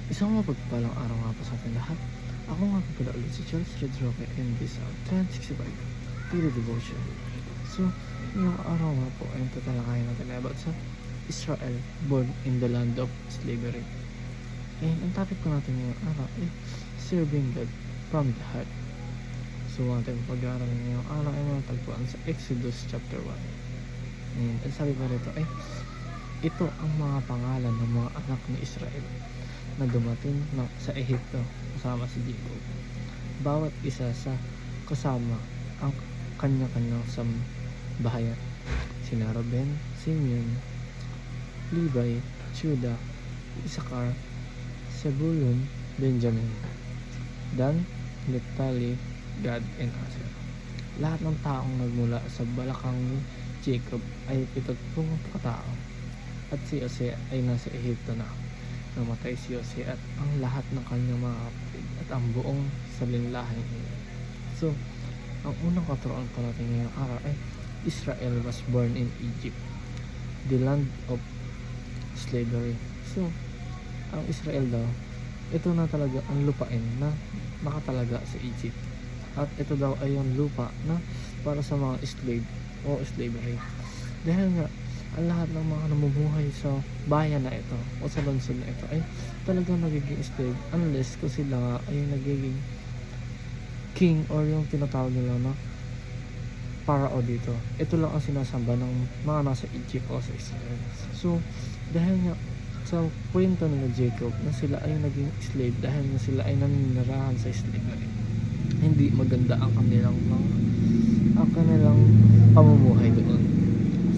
Isang mapagpalang araw nga po sa ating lahat. Ako nga po pala ulit si Charles Redroque and this 365 Daily Devotion. So, ngayong araw nga po ay tatalakayin natin about sa Israel born in the land of slavery. And ang topic ko natin ngayong araw ay serving God from the heart. So, ating pag-aaral ngayong araw ay matagpuan sa Exodus chapter 1. And ang sabi pa rito ay ito ang mga pangalan ng mga anak ni Israel na dumating sa Ehipto kasama si Jacob. Bawat isa sa kasama ang kanya-kanyang sambahayan. Sina Ruben, Simeon, Levi, Judah, Issachar, Zebulun, Benjamin, Dan, Naphtali, Gad, and Asher. Lahat ng taong nagmula sa balakang ni Jacob ay 70 katao. At si Jose ay nasa Ehipto na. Namatay si Jose at ang lahat ng kanyang mga kapatid at ang buong salinlahin niya. So, ang unang katuroan pa natin ngayong araw ay Israel was born in Egypt, the land of slavery. So, ang Israel daw, ito na talaga ang lupain na nakatalaga sa Egypt. At ito daw ay yung lupa na para sa mga slave o slavery. Dahil nga, ang lahat ng mga namumuhay sa bayan na ito o sa lungsod na ito ay talagang nagiging slave unless kung sila nga ay nagiging king or yung tinatawag nila na parao dito. Ito lang ang sinasamba ng mga nasa Egypt o sa Israel. So, dahil nga sa kwento nila Jacob na sila ay naging slave dahil nga sila ay naninirahan sa slavery, hindi maganda ang kanilang pamumuhay doon.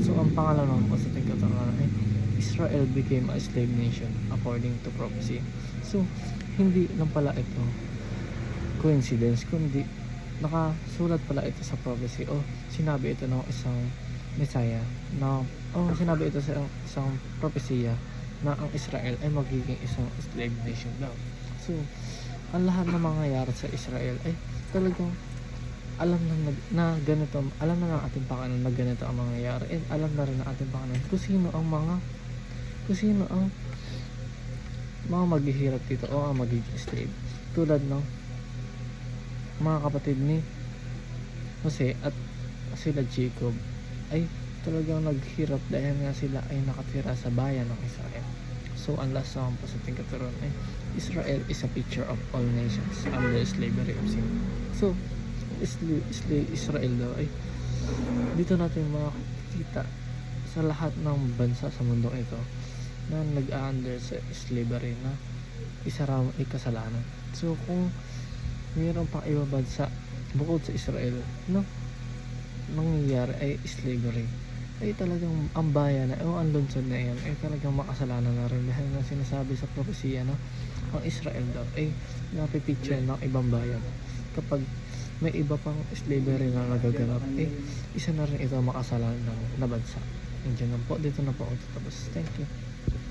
So, ang pangalan naman po sa tingkataran ay Israel became a slave nation according to prophecy. So, hindi lang pala ito coincidence, kundi nakasulat pala ito sa prophecy o sinabi ito ng isang Messiah na sinabi ito sa isang propesya na ang Israel ay magiging isang slave nation daw. So, ang lahat ng mangyayari sa Israel ay talagang alam na ganito, alam na ng ating Panginoon na ganito ang mangyayari, and alam na rin ng ating Panginoon kung sino ang mga maghihirap dito o ang magiging slave. Tulad ng mga kapatid ni Jose at sila Jacob ay talagang naghirap dahil nga sila ay nakatira sa bayan ng Israel. So, ang last naman po sa ating katuruan ay Israel is a picture of all nations under slavery of sin. So, Israel daw ay dito natin makikita sa lahat ng bansa sa mundong ito na nag-under sa slavery na isa raw ay kasalanan. So, kung mayroon pang ibang bansa bukod sa Israel no nangyayari ay slavery, ay talagang ang bayan na o ang lungsod na yan ay talagang makasalanan na rin dahil nga sinasabi sa propesya na ang Israel daw ay napipicture ng ibang bayan. Kapag may iba pang slavery na nagaganap, isa na rin ito makasalanan na bansa. And dyan lang po, dito na po ako tatapos. Thank you.